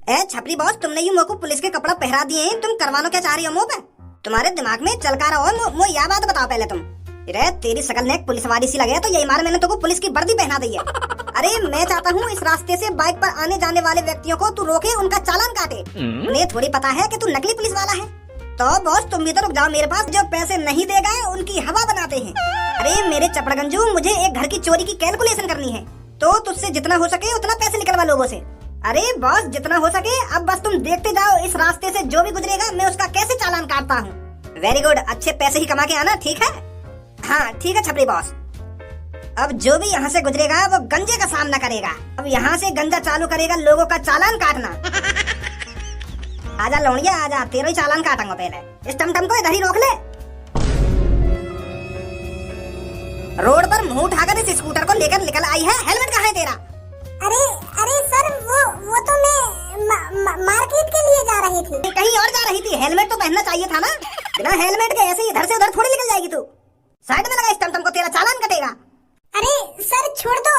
ए छपरी बॉस, तुमने ये मोको पुलिस के कपड़ा पहरा दिए हैं, तुम करवानो क्या चाह रही हो मुँह पे? तुम्हारे दिमाग में चलका रहा हो मो यह बात बताओ पहले तुम। अरे तेरी शकल ने पुलिस वाली सी लगे तो यही मार मैंने तुमको पुलिस की वर्दी पहना दी है। अरे मैं चाहता हूँ इस रास्ते से बाइक पर आने जाने वाले व्यक्तियों को तू रोके, उनका चालान काटे। उन्हें थोड़ी पता है कि तू नकली पुलिस वाला है। तो बॉस तुम भी तो रुक जाओ, मेरे पास जो पैसे नहीं देगा उनकी हवा बनाते हैं। अरे मेरे चपड़गंजू, मुझे एक घर की चोरी की कैलकुलेशन करनी है, तो तुझसे जितना हो सके उतना पैसे निकलवा लोगों से। अरे बॉस जितना हो सके, अब बस तुम देखते जाओ इस रास्ते से जो भी गुजरेगा मैं उसका कैसे चालान काटता हूँ। वेरी गुड, अच्छे पैसे ही कमा के आना, ठीक है? हाँ ठीक है छपरी बॉस। अब जो भी यहाँ से गुजरेगा वो गंजे का सामना करेगा। अब यहाँ से गंजा चालू करेगा लोगों का चालान काटना। आजा लौड़िया आजा, तेरा ही चालान काटूंगा। पहले इस टमटम को इधर ही रोक ले। रोड पर मुंह उठाकर इस स्कूटर को लेकर निकल आई है। हेलमेट कहाँ है तेरा? अरे अरे सर, वो तो मैं मार्केट के लिए जा रही थी। कहीं और जा रही थी? हेलमेट तो पहनना चाहिए था ना। बिना हेलमेट के ऐसे इधर से उधर थोड़ी निकल जाएगी तू। साइड में लगा इस टमटम को, तेरा चालान कटेगा। अरे सर छोड़ दो,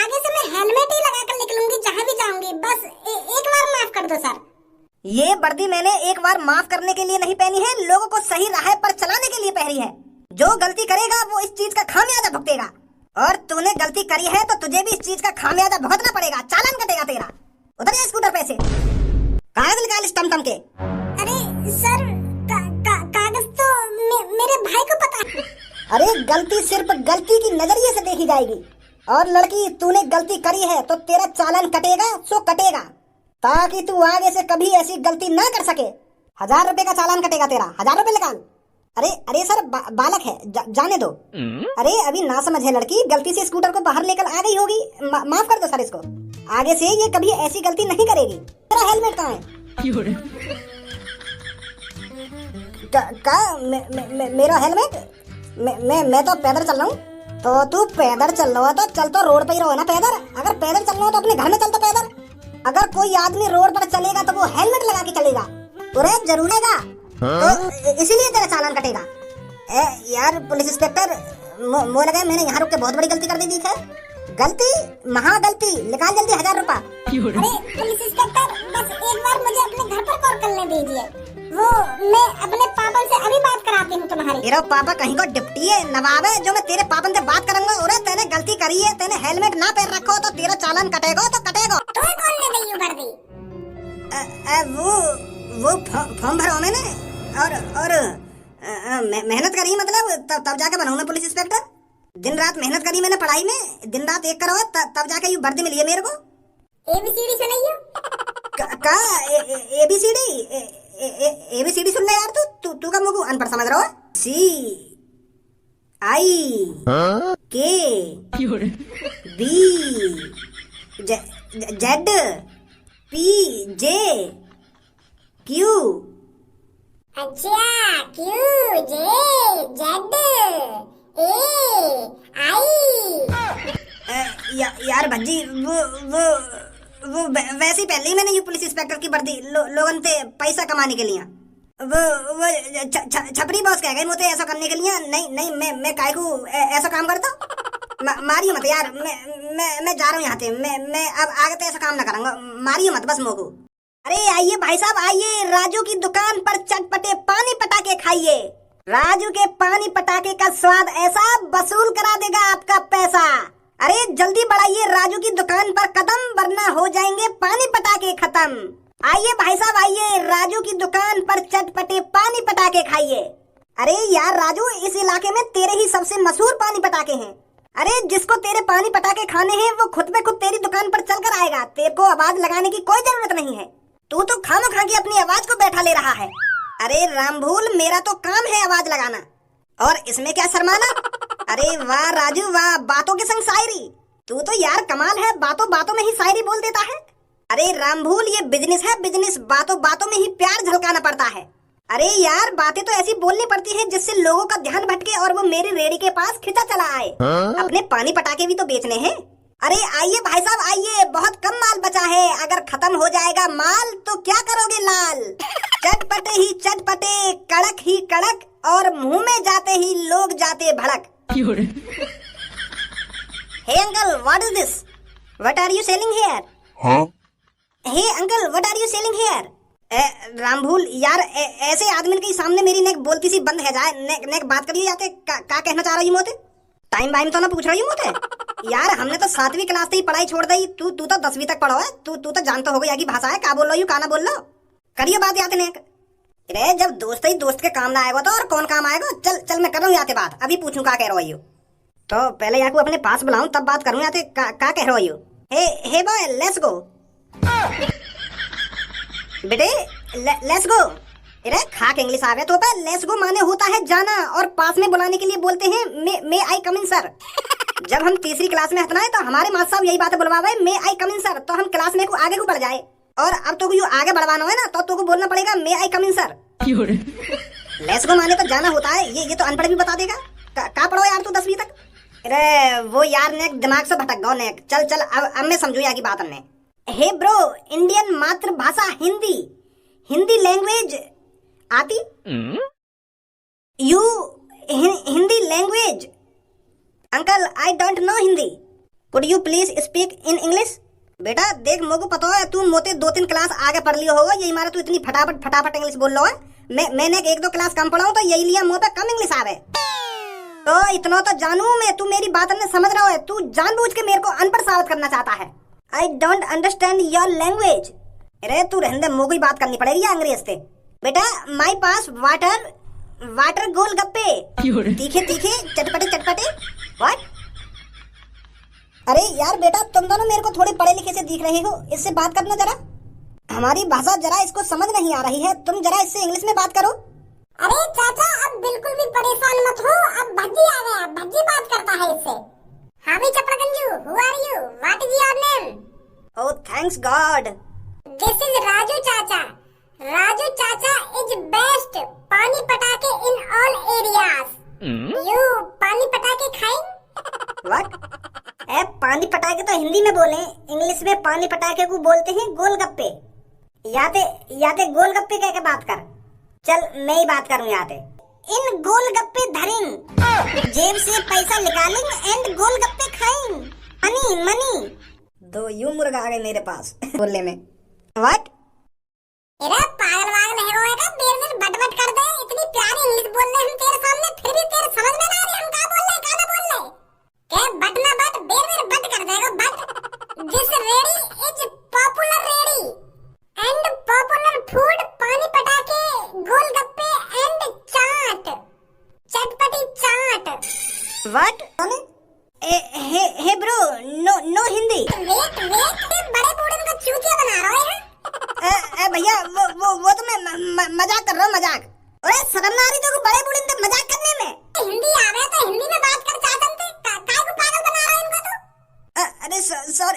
आगे से मैं हेलमेट ही लगा कर निकलूंगी जहाँ भी जाऊंगी। बस एक बार माफ कर दो सर। ये वर्दी मैंने एक बार माफ करने के लिए नहीं पहनी है, लोगों को सही राह पर चलाने के लिए पहनी है। जो गलती करेगा वो इस चीज का खामियाजा भुगतेगा, और तूने गलती करी है तो तुझे भी इस चीज का खामियाजा भुगतना पड़ेगा। चालान कटेगा तेरा। उधर जा स्कूटर पे से, कागज निकाल इस टमटम के। अरे सर कागज तो मेरे भाई को पता है। अरे गलती सिर्फ गलती की नजरिए से देखी जाएगी, और लड़की तूने गलती करी है तो तेरा चालान कटेगा सो कटेगा, ताकि तू आगे से कभी ऐसी गलती ना कर सके। 1000 रुपए का चालान कटेगा तेरा। 1000 रुपए निकाल। अरे अरे सर बालक है, जाने दो। अरे अभी ना समझ है लड़की, गलती से स्कूटर को बाहर लेकर आ गई होगी। माफ कर दो सर इसको, आगे से ये कभी ऐसी गलती नहीं करेगी। तेरा हेलमेट कहाँ है? मेरा हेलमेट? मैं तो पैदल चल रहा हूँ। तो तू पैदल चल रहा है तो चल तो रोड पे ही रहो ना पैदल। अगर पैदल चल रहा हो तो अपने घर में चल तो पैदल। अगर कोई आदमी रोड पर चलेगा तो वो हेलमेट लगा के चलेगा, पूरा जरूर है, तो इसीलिए तेरा चालान कटेगा। यार पुलिस इंस्पेक्टर, मो लगा मैंने यहाँ रुक के बहुत बड़ी गलती कर दी है। गलती, महा गलती। निकाल जल्दी 1000 रुपया। अरे पुलिस इंस्पेक्टर, बस एक बार मुझे अपने घर पर कॉल करने दीजिए। वो मैं अपने पापा से अभी बात कराती हूँ तुम्हारी। तेरा पापा कहीं को डिप्टी है, नवाब है, जो मैं तेरे पापा से बात करूंगा। और तेने गलती करी है, तेने हेलमेट ना पहन रखो तो तेरा चालान कटेगा तो कटेगा। तुम्हें कौन ले गई वर्दी? वो फॉर्म भरा मैंने, और मेहनत करी, मतलब तब जाके बनाऊं मैं पुलिस इंस्पेक्टर। दिन रात मेहनत करी मैंने, पढ़ाई में दिन रात एक करो, तब जाके ये वर्दी मिली है मेरे को। ABCD सुनाइयो। ABCD सुन ले यार। तू का मुझको अनपढ़ समझ रहा हो? CIKBZPJQ। अच्छा, QJZAI। यार भज्जी, वो वैसे ही पहले ही मैंने ये पुलिस इंस्पेक्टर की वर्दी लोगन से पैसा कमाने के लिए। वो छपरी बॉस कह गए मुझे ऐसा करने के लिए। नहीं मैं काहे को ऐसा काम करता। मारियो मत यार, मैं जा रहा हूँ यहाँ से। मैं अब आगे तो ऐसा काम ना करूँगा। मारियो मत बस मोको। अरे आइए भाई साहब आइए, राजू की दुकान पर चटपटे पानी पटाखे खाइए। राजू के पानी पटाखे का स्वाद ऐसा वसूल करा देगा आपका पैसा। अरे जल्दी बढ़ाइए राजू की दुकान पर कदम, वरना हो जाएंगे पानी पटाखे खत्म। आइए भाई साहब आइए, राजू की दुकान पर चटपटे पानी पटाखे खाइए। अरे यार राजू, इस इलाके में तेरे ही सबसे मशहूर पानी पटाखे हैं। अरे जिसको तेरे पानी पटाखे खाने हैं वो खुद पे खुद तेरी दुकान पर चलकर आएगा। तेरे को आवाज लगाने की कोई जरूरत नहीं है। तू तो खामो खा के अपनी आवाज को बैठा ले रहा है। अरे रामभूल, मेरा तो काम है आवाज लगाना, और इसमें क्या शर्माना। अरे वाह राजू वाह, बातों के संग शायरी। तू तो यार कमाल है, बातों बातों में ही शायरी बोल देता है। अरे रामभूल, ये बिजनेस है बिजनेस, बातों बातों में ही प्यार झलकाना पड़ता है। अरे यार बातें तो ऐसी बोलनी पड़ती है जिससे लोगों का ध्यान भटके और वो मेरी रेडी के पास खिंचा चला आए। अपने पानी पटाखे भी तो बेचने हैं। अरे आइए भाई साहब आइए, बहुत कम माल बचा है। अगर खत्म हो जाएगा माल तो क्या करोगे लाल। चटपटे ही चटपटे, कड़क ही कड़क, और मुंह में जाते ही लोग जाते भड़क। Hey uncle, what is this? What are you selling here? Huh? Hey uncle, what are you selling here? रामभूल यार, ऐसे आदमी के सामने मेरी नेक बोलती सी बंद है जाए। नेक नेक बात करिए जाते। का कहना चाह रही मोते? टाइम वाइम तो ना पूछ रही मोते? यार हमने तो 7वीं क्लास से ही पढ़ाई छोड़ दी। तू तो 10वीं तक पढ़ो है। तू तो जानता होगा यहाँ की भाषा है। का बोल रही हूँ, का ना बोल लो। करिए बात याते नेक। अरे जब दोस्त ही दोस्त के काम ना आएगा तो और कौन काम आएगा? चल चल मैं कर रहा हूँ याते बात। अभी पूछूं का कह रही हो तो पहले यहाँ को अपने पास बुलाऊं तब बात करूँ याते। का कह रही हो? हे बॉय, लेट्स गो बेटे, लेट्स गो। अरे खाक इंग्लिश आवे तो पे लेट्स गो माने होता है जाना, और पास में बुलाने के लिए बोलते हैं मे आई कम इन सर। जब हम तीसरी क्लास में हतना है तो हमारे मास्टर साहब यही बात बुलवावे, मे आई कम इन सर। तो हम क्लास में को आगे को बढ़ जाए, और अब तो यू आगे बढ़वाना है ना तो को बोलना पड़ेगा मे आई कम इन सर। लेट्स गो माने तो जाना होता है। ये तो अनपढ़ भी बता देगा। का पढ़ो यार तू 10वीं तक? अरे वो यार नेक दिमाग से भटक गो नेक। चल चल अब मैं समझू यार की बात। हमने हे ब्रो, इंडियन मातृभाषा हिंदी, हिंदी लैंग्वेज आती? You Hindi language? Uncle I don't know Hindi. Could you please speak in English? बेटा देख, मोको पता है तू मोते 2-3 क्लास आगे पढ़ लियो होगा, यही मारा तू इतनी फटाफट इंग्लिश बोल लो है। मैंने 1-2 क्लास कम पढ़ा हूं तो यही लिया मुंह पे कम इंग्लिश आवे। तो इतना तो जानू मैं, तू मेरी बात ने समझ रहा है। तू जानबूझ के मेरे को अनपढ़ साबित करना चाहता है। I don't understand your language. अरे तू रहने दे, मोको ही बात करनी पड़ेगी अंग्रेज से। बेटा माई पास वाटर गोलगप्पे, तीखे तीखे चटपटे चटपटे। व्हाट? अरे यार बेटा, तुम दोनों मेरे को थोड़े पढ़े लिखे से दिख रहे हो, इससे बात करना जरा। हमारी भाषा जरा इसको समझ नहीं आ रही है, तुम जरा इससे इंग्लिश में बात करो। अरे चाचा, अब बिल्कुल भी परेशान मत हो। अब भज्जी आ गया, भज्जी बात करता है इससे। हाँ भी चपड़गंजू, who are you? What is your name? Oh thanks God. This is Raju चाचा। राजू चाचा इज बेस्ट पानी पटाखे इन ऑल एरियाज। यू पानी पटाखे खाएं? व्हाट? पानी पटाखे तो हिंदी में बोले, इंग्लिश में पानी पटाखे को बोलते हैं गोलगप्पे। याते गोलगप्पे कह के बात कर। चल मैं ही बात करूं याते। इन गोलगप्पे धरें, जेब से पैसा निकालें एंड गोलगप्पे खाएं। Money money. दो यू मुर्गा आ गए मेरे पास बोलने में। व्हाट? अरे पागल वागल है वो का देर देर बट कर दे। इतनी प्यारी इंग्लिश बोल रहे हम तेरे सामने, फिर भी तेरे समझ में ना आ रही हम का बोल रहे का ना बोल रहे। के बट ना बट, देर देर बट कर देगा बट। This ready is popular ready and popular food pani patakhe golgappe and chaat, chatpati chaat. What? Hey bro, no Hindi. Wait बड़े बूढ़े को चूतिया बना रहा है। भैया वो तो मैं मजाक कर रहा हूँ, मजाक। अरे शर्म ना आ रही तो बड़े बूढ़े से मजाक करने में? हिंदी आ रहा है तो हिंदी में बात कर चाचा से। काय को पागल बना रहा है इनको तो? अरे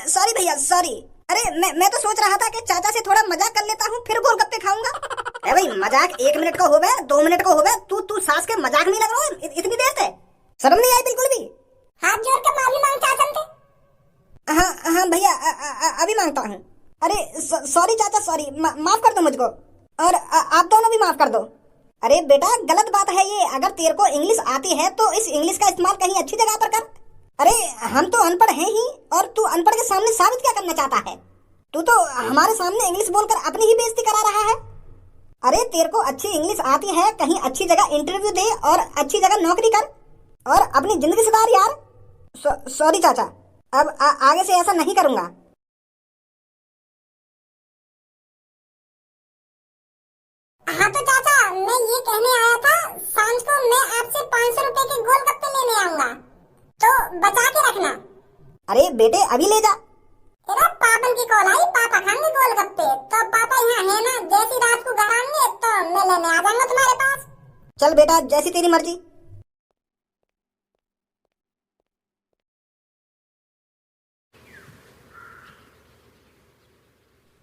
सॉरी भैया, सॉरी। अरे मैं तो सोच रहा था कि चाचा से थोड़ा मजाक कर लेता हूँ, फिर गोलगप्पे खाऊंगा। अरे भाई मजाक 1 मिनट का होवे, 2 मिनट का होवे, तू सास के मजाक नहीं लग रहा है इतनी देर से? शर्म नहीं आई बिल्कुल भी? हाथ जोड़ के माफी मांग चाचा से। हाँ भैया, अभी मांगता हूँ। अरे सॉरी चाचा, सॉरी, माफ कर दो मुझको, और आप दोनों भी माफ कर दो। अरे बेटा गलत बात है ये। अगर तेरे को इंग्लिश आती है तो इस इंग्लिश का इस्तेमाल कहीं अच्छी जगह पर कर। अरे हम तो अनपढ़ हैं ही, और तू अनपढ़ के सामने साबित क्या करना चाहता है? तू तो हमारे सामने इंग्लिश बोलकर अपनी ही बेइज्जती करा रहा है। अरे तेरे को अच्छी इंग्लिश आती है, कहीं अच्छी जगह इंटरव्यू दे और अच्छी जगह नौकरी कर और अपनी जिंदगी सुधार यार। सॉरी चाचा, अब आगे से ऐसा नहीं करूंगा। हाँ तो चाचा, मैं ये कहने आया था, सांझ को मैं आपसे 500 रुपए के गोलगप्पे लेने आऊंगा, तो बचा के रखना। अरे बेटे अभी ले जा। तेरा पापन की कॉल आई, पापा खाएंगे गोलगप्पे, तो पापा यहाँ है ना, जैसी रात को घर आएंगे तो मैं लेने आ जाऊंगा तुम्हारे पास। चल बेटा, जैसी तेरी मर्जी।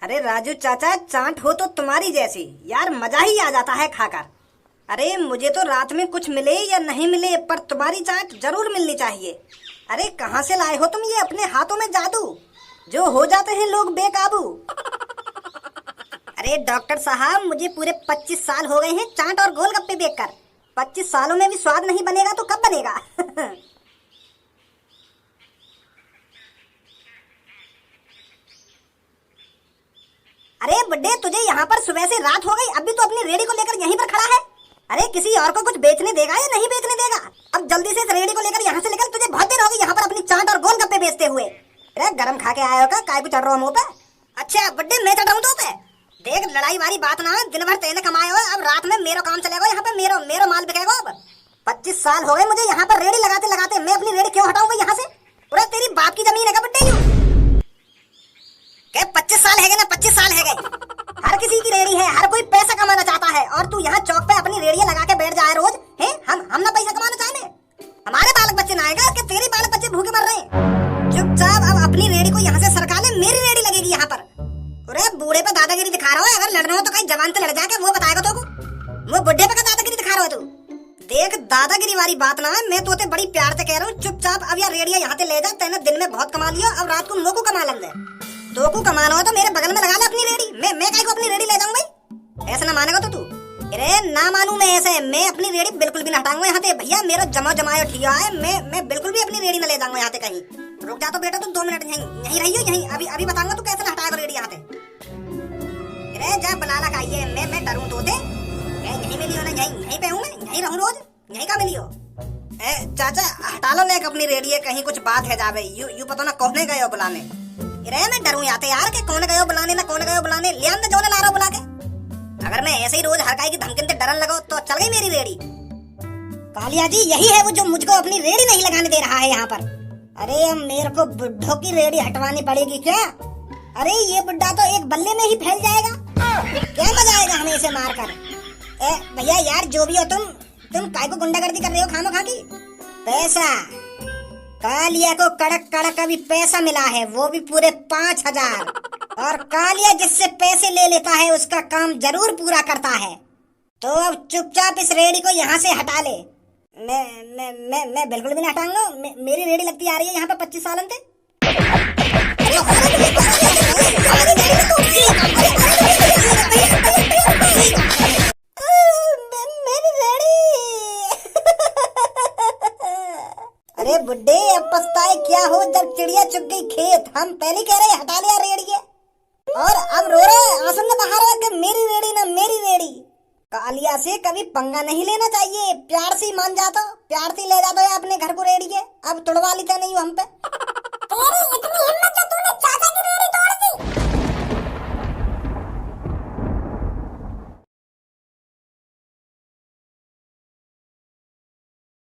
अरे राजू चाचा, चाट हो तो तुम्हारी जैसी यार, मजा ही आ जाता है खाकर। अरे मुझे तो रात में कुछ मिले या नहीं मिले, पर तुम्हारी चाट जरूर मिलनी चाहिए। अरे कहाँ से लाए हो तुम ये अपने हाथों में जादू, जो हो जाते हैं लोग बेकाबू। अरे डॉक्टर साहब, मुझे पूरे 25 साल हो गए हैं चाट और गोलगप्पे बेचकर। 25 सालों में भी स्वाद नहीं बनेगा तो कब बनेगा? बुड्ढे, तुझे यहाँ पर सुबह से रात हो गई, अभी तो अपनी रेडी को लेकर यहीं पर खड़ा है। अरे किसी और को कुछ बेचने देगा या नहीं बेचने देगा? अब जल्दी से इस रेडी को लेकर यहाँ से निकल, तुझे बहुत देर हो गई यहाँ पर अपनी चाट और गोलगप्पे बेचते हुए। अरे गरम खा के आए हो का? काय को चढ़ रहा हो मुंह पे? अच्छा बुड्ढे, मैं चढ़ रहा हूँ तो पे? देख लड़ाई वाली बात ना, दिन भर तेने कमाए हो, अब रात में मेरो काम चलेगा, यहाँ पे मेरो माल बिकेगा। अब 25 साल हो गए मुझे यहाँ पर रेडी लगाते लगाते, मैं अपनी रेडी क्यों हटाऊंगा यहाँ से? पूरा तेरी बाप की जमीन है क्या बुड्ढे? यूं 25 साल है ना, 25 साल है गए। हर किसी की रेडी है, हर कोई पैसा कमाना चाहता है, और तू यहाँ चौक पे अपनी रेडियां लगा के बैठ जाए रोज है। हम ना पैसा कमाना चाहते, हमारे बालक बच्चे ना आएगा कि तेरे बालक बच्चे भूखे मर रहे हैं। चुपचाप अब अपनी रेडी को यहाँ से सरका ले, मेरी रेडी लगेगी यहाँ पर। अरे बूढ़े पे दादागिरी दिखा रहा हो, अगर लड़ रहा हो तो कहीं जवान से लड़ जाके वो बताएगा तो वो बुढ़े पे का दादागिरी दिखा रहा हो तू? देख दादागिरी वाली बात ना है, मैं तोते बड़ी प्यार से कह रहा हूँ, चुपचाप अब यार रेडिया यहाँ से ले जा। तेने दिन में बहुत कमा लिया, अब रात को मोको कमा लेंगे। तो को कमाना हो तो मेरे बगल में लगा ले अपनी रेडी। मैं काहे को अपनी रेडी ले जाऊं भाई? ऐसा ना मानेगा तो तू? अरे ना मानू मैं ऐसे, मैं अपनी रेडी बिल्कुल भी ना हटाऊंगा यहाँ से। भैया मेरा जमाया ठिया है, मैं बिल्कुल भी अपनी रेडी ना ले जाऊंगा यहाँ से कहीं। रुक जा तो बेटा, तुम 2 मिनट यहीं रहियो, यहीं अभी बताऊंगा तू कैसे हटाएगा रेडी यहाँ से। अरे जा बनाना खाइए, मैं डरूं तोते? यहीं मिली हो ना, यहीं पे हूँ मैं, यहीं रहूं रोज, यहीं का मिली हो? चाचा हटा लो ना अपनी रेडी, कहीं कुछ बात है जावे, यू पता ना कौन गए हो बुलाने। अरे मैं डरूं याते यार कि कौन गए हो बुलाने ना कौन गए हो बुलाने, ले आंदे जो ला रहा बुला के। अगर मैं ऐसे ही रोज हरकाई की धमकी से डरन लगो तो चल गई मेरी रेडी। कालिया जी यही है वो जो मुझको अपनी रेडी नहीं लगाने दे रहा है यहाँ पर। अरे अब मेरे को बुड्ढों की रेडी हटवानी पड़ेगी क्या? अरे ये बुड्ढा तो एक बल्ले में ही फैल जाएगा, क्या मजा आएगा हमें इसे मार कर। भैया यार जो भी हो तुम काय को गुंडागर्दी कर रहे हो खामो खा की? पैसा कालिया को कड़क कड़क अभी पैसा मिला है, वो भी पूरे 5000, और कालिया जिससे पैसे ले लेता है उसका काम जरूर पूरा करता है। तो अब चुपचाप इस रेडी को यहाँ से हटा ले। मैं बिल्कुल भी नहीं हटाऊंगा, मेरी रेडी लगती आ रही है यहाँ पे 25 सालन से। अरे बुड्ढे अब पछताए क्या हो जब चिड़िया चुग गई खेत। हम पहले कह रहे हटा लिया रेडी है, और अब रो रहे आंसू न बहा रहे कि मेरी रेडी ना मेरी रेडी। कालिया से कभी पंगा नहीं लेना चाहिए, प्यार से मान जाता, प्यार से ले जाता है अपने घर को रेडी है। अब तुड़वा लेते नहीं हो हम पे।